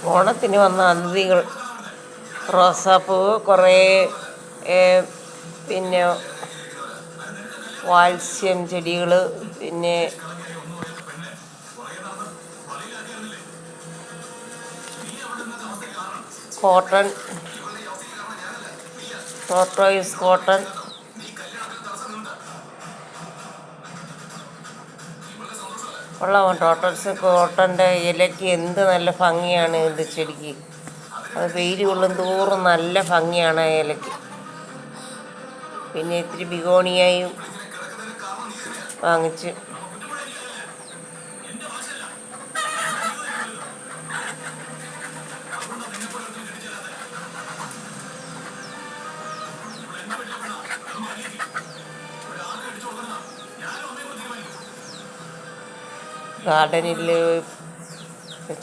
ഓണത്തിന് വന്ന അതിഥികൾ റോസാപ്പൂവ് കുറേ പിന്നെ വാത്സ്യം ചെടികൾ, പിന്നെ കോട്ടൺ, ടോർട്ടോയിസ് കോട്ടൺ, ടോട്ടോയിസ് കോട്ടൻ്റെ ഇലയ്ക്ക് എന്ത് നല്ല ഭംഗിയാണ് ഇത് ചെടിക്ക്. അത് വെയിൽ കൊള്ളും തോറും നല്ല ഭംഗിയാണ് ആ ഇലയ്ക്ക്. പിന്നെ ഇത്തിരി ബിഗോണിയയും വാങ്ങിച്ച്. ഗാർഡനിൽ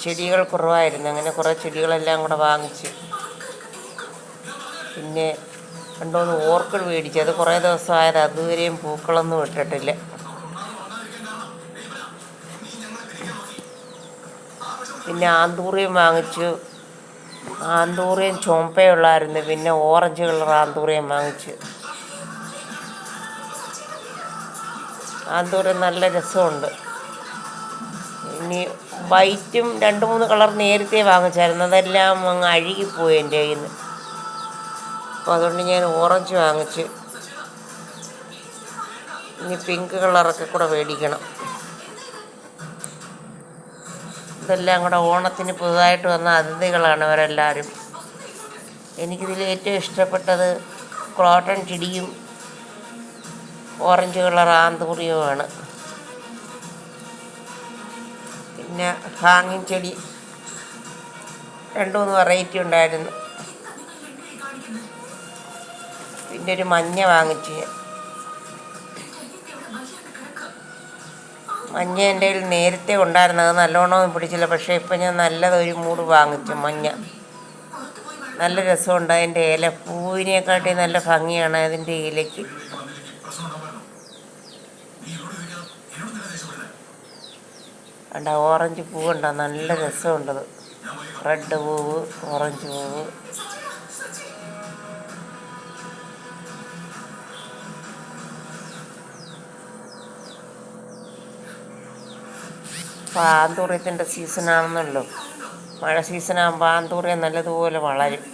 ചെടികൾ കുറവായിരുന്നു, അങ്ങനെ കുറേ ചെടികളെല്ലാം കൂടെ വാങ്ങിച്ച്. പിന്നെ 2-3 ഓർക്കിഡ് മേടിച്ചു. അത് കുറേ ദിവസമായത്, അതുവരെയും പൂക്കളൊന്നും ഇട്ടിട്ടില്ല. പിന്നെ ആന്തൂറിയം വാങ്ങിച്ചു. ആന്തൂറിയം ചുമപ്പയുള്ളായിരുന്നു, പിന്നെ ഓറഞ്ച് കളർ ആന്തൂറിയം വാങ്ങിച്ചു. ആന്തൂറിയം നല്ല രസമുണ്ട്. ഇനി വൈറ്റും 2-3 കളർ നേരത്തെ വാങ്ങിച്ചായിരുന്നു, അതെല്ലാം അങ്ങ് അഴുകിപ്പോയി എൻ്റെ കയ്യിൽ നിന്ന്. അപ്പോൾ അതുകൊണ്ട് ഞാൻ ഓറഞ്ച് വാങ്ങിച്ച്. ഇനി പിങ്ക് കളറൊക്കെ കൂടെ മേടിക്കണം. ഇതെല്ലാം കൂടെ ഓണത്തിന് പുതുതായിട്ട് വന്ന അതിഥികളാണ് അവരെല്ലാവരും. എനിക്കിതിൽ ഏറ്റവും ഇഷ്ടപ്പെട്ടത് കോട്ടൺ ചെടിയും ഓറഞ്ച് കളർ ആന്തൂറിയവുമാണ്. പിന്നെ ഹാങ്ങിങ് ചെടി 2-3 വെറൈറ്റി ഉണ്ടായിരുന്നു. പിന്നെ ഒരു മഞ്ഞ വാങ്ങിച്ചു. മഞ്ഞ എൻ്റെ കയ്യിൽ നേരത്തെ ഉണ്ടായിരുന്നത്, നല്ലോണം പിടിച്ചില്ല. പക്ഷേ ഇപ്പം ഞാൻ നല്ലതൊരു മൂട് വാങ്ങിച്ചു. മഞ്ഞ നല്ല രസമുണ്ട്. അതിൻ്റെ ഇല പൂവിനെക്കാട്ടി നല്ല ഭംഗിയാണ് അതിൻ്റെ ഇലയ്ക്ക്. കണ്ട ഓറഞ്ച് പൂവുണ്ടോ, നല്ല രസമുണ്ടത്. റെഡ് പൂവ്, ഓറഞ്ച് പൂവ്. ഇപ്പോൾ ആന്തൂറിയത്തിൻ്റെ സീസണാണെന്നല്ലോ. മഴ സീസണാകുമ്പോൾ ആന്തൂറിയം നല്ലതുപോലെ വളരും.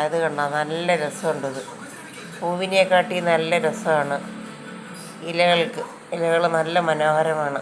ഇത് കണ്ട നല്ല രസമുണ്ടത്. പൂവിനെക്കാട്ടി നല്ല രസമാണ് ഇലകൾക്ക്. ഇലകൾ നല്ല മനോഹരമാണ്.